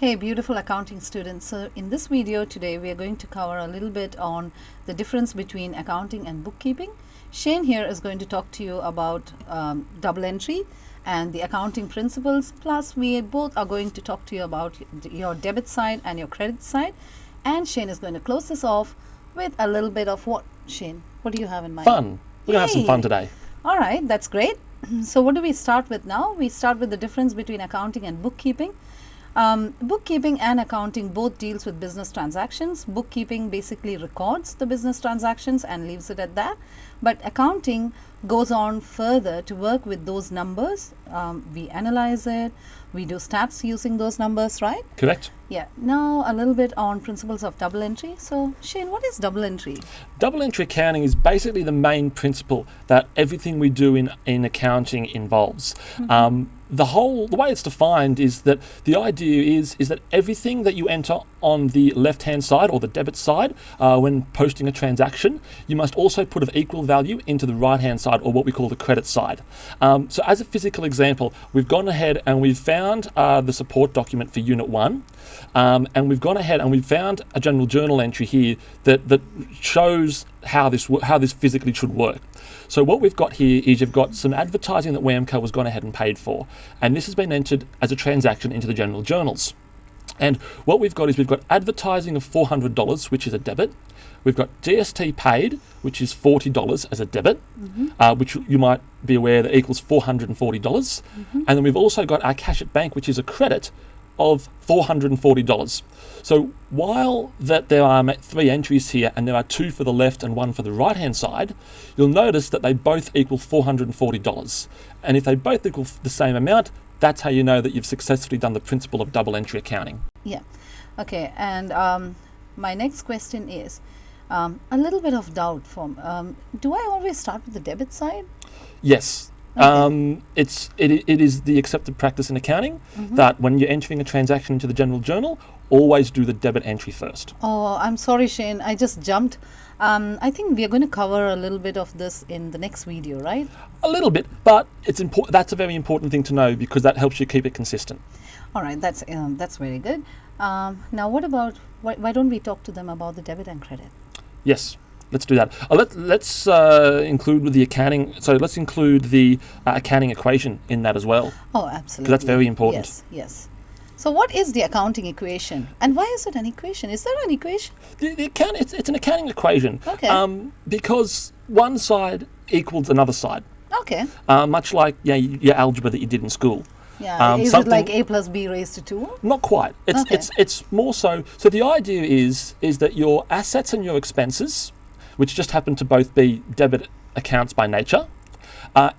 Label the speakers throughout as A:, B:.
A: Hey, beautiful accounting students. So in this video today, we are going to cover a little bit on the difference between accounting and bookkeeping. Shane here is going to talk to you about double entry and the accounting principles. Plus, we both are going to talk to you about your debit side and your credit side. And Shane is going to close this off with a little bit of what, Shane? What do you have in mind?
B: Fun. We're going to have some fun today.
A: All right, that's great. So what do we start with now? We start with the difference between accounting and bookkeeping. Bookkeeping and accounting both deals with business transactions. Bookkeeping basically records the business transactions and leaves it at that. But accounting goes on further to work with those numbers. We analyze it. We do stats using those numbers, right?
B: Correct.
A: Yeah. Now a little bit on principles of double entry. So Shane, what is double entry?
B: Double entry accounting is basically the main principle that everything we do in accounting involves. The way it's defined is that the idea is that everything that you enter on the left-hand side or the debit side when posting a transaction, you must also put of equal value into the right-hand side, or what we call the credit side. So as a physical example, we've gone ahead and we've found the support document for Unit 1, and we've gone ahead and we've found a general journal entry here that shows how this physically should work. So what we've got here is you've got some advertising that WAMCO has gone ahead and paid for, and this has been entered as a transaction into the general journals. And what we've got is we've got advertising of $400, which is a debit. We've got GST paid, which is $40 as a debit, which you might be aware that equals $440. And then we've also got our cash at bank, which is a credit of $440. So while that there are 3 entries here and there are 2 for the left and 1 for the right hand side, you'll notice that they both equal $440. And if they both equal the same amount, that's how you know that you've successfully done the principle of double entry accounting.
A: Yeah. Okay. And my next question is a little bit of doubt from do I always start with the debit side?
B: Yes. Okay. It is the accepted practice in accounting that when you're entering a transaction into the general journal, always do the debit entry first.
A: Oh, I'm sorry, Shane. I just jumped. I think we are going to cover a little bit of this in the next video, right?
B: A little bit, but it's important. That's a very important thing to know because that helps you keep it consistent.
A: All right, that's very good. Now, what about why don't we talk to them about the debit and credit?
B: Yes. Let's do that. Let's include with the accounting. So let's include the accounting equation in that as well.
A: Oh, absolutely.
B: Because that's very important.
A: Yes, yes. So what is the accounting equation, and why is it an equation? Is there an equation?
B: It's an accounting equation.
A: Okay.
B: Because one side equals another side.
A: Okay.
B: Much like your algebra that you did in school.
A: Yeah. Is it like a plus b raised to 2?
B: Not quite. It's more so. So the idea is that your assets and your expenses, which just happen to both be debit accounts by nature,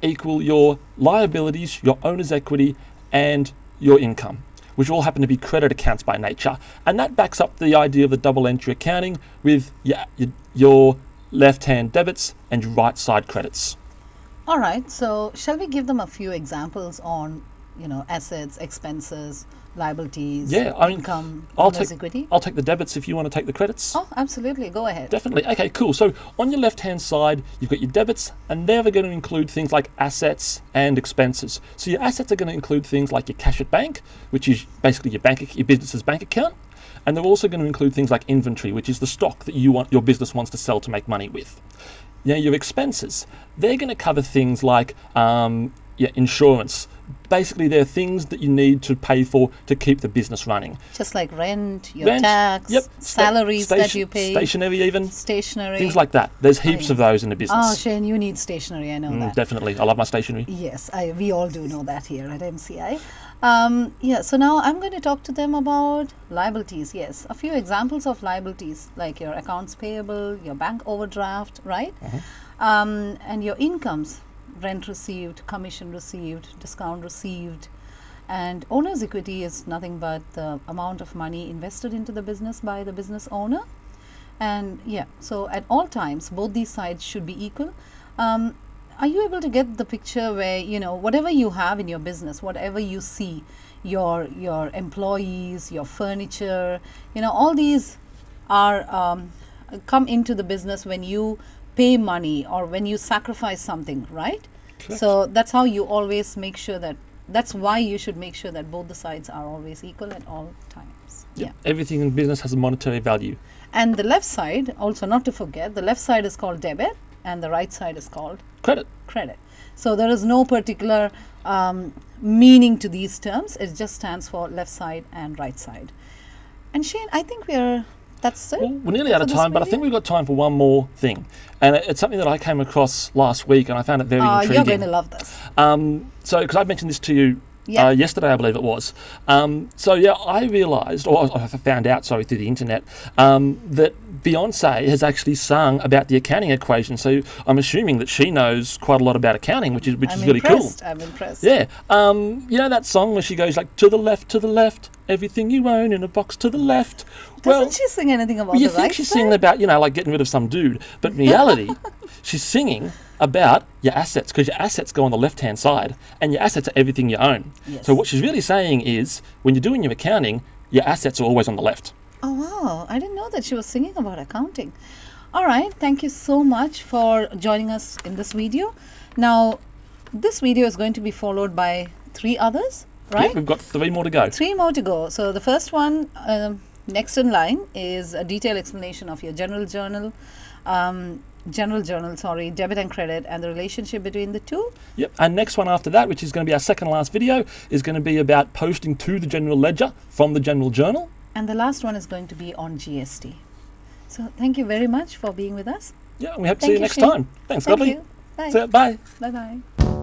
B: equal your liabilities, your owner's equity, and your income, which all happen to be credit accounts by nature. And that backs up the idea of the double entry accounting with your left-hand debits and your right-side credits.
A: All right. So shall we give them a few examples on, assets, expenses, liabilities, income, owner's equity?
B: I'll take the debits if you want to take the credits.
A: Oh, absolutely. Go ahead.
B: Definitely. Okay, cool. So on your left-hand side, you've got your debits, and they're going to include things like assets and expenses. So your assets are going to include things like your cash at bank, which is basically your business's bank account. And they're also going to include things like inventory, which is the stock that your business wants to sell to make money with. Your expenses, they're going to cover things like insurance. Basically, they're things that you need to pay for to keep the business running.
A: Just like rent, tax, salaries that you pay.
B: Stationery even.
A: Stationery.
B: Things like that. There's heaps of those in the business.
A: Oh, Shane, you need stationery. I know that.
B: Definitely. I love my stationery.
A: Yes, we all do know that here at MCI. So now I'm going to talk to them about liabilities. Yes, a few examples of liabilities like your accounts payable, your bank overdraft, right? And your incomes. Rent received, commission received, discount received, and owner's equity is nothing but the amount of money invested into the business by the business owner. And so at all times, both these sides should be equal. Are you able to get the picture where, whatever you have in your business, whatever you see, your employees, your furniture, all these are come into the business when you pay money or when you sacrifice something, right?
B: Correct.
A: So that's how you always make sure that that's why you should make sure that both the sides are always equal at all times. Yeah.
B: Everything in business has a monetary value.
A: And the left side, also not to forget, the left side is called debit and the right side is called
B: Credit.
A: credit. So there is no particular meaning to these terms. It just stands for left side and right side. And Shane, I think that's it.
B: Well, we're nearly out of
A: for this
B: time, but I
A: video?
B: think we've got time for one more thing. And it's something that I came across last week and I found it very
A: You're
B: intriguing.
A: going to love this.
B: So, because I mentioned this to you
A: Yeah.
B: yesterday, I believe it was. I realised, or I found out, through the internet, that Beyonce has actually sung about the accounting equation. So I'm assuming that she knows quite a lot about accounting, which is really cool.
A: I'm impressed.
B: Yeah. You know that song where she goes like, to the left, everything you own in a box to the left.
A: Doesn't she sing anything about
B: You
A: the
B: think
A: right
B: she's
A: side?
B: singing about, like getting rid of some dude. But in reality, she's singing about your assets, because your assets go on the left-hand side and your assets are everything you own.
A: Yes.
B: So what she's really saying is when you're doing your accounting, your assets are always on the left.
A: Oh, wow. I didn't know that she was singing about accounting. All right. Thank you so much for joining us in this video. Now, this video is going to be followed by 3 others, right?
B: Yeah, we've got 3 more to go.
A: 3 more to go. So the first one, next in line, is a detailed explanation of your general journal, debit and credit, and the relationship between the two.
B: Yep. And next one after that, which is going to be our second last video, is going to be about posting to the general ledger from the general journal.
A: And the last one is going to be on GST. So thank you very much for being with us.
B: Yeah, and we hope to
A: Thank
B: see you
A: you,
B: next
A: Shane.
B: time. Thanks,
A: Thank
B: Godley.
A: you. Bye.
B: So, bye.
A: Bye-bye.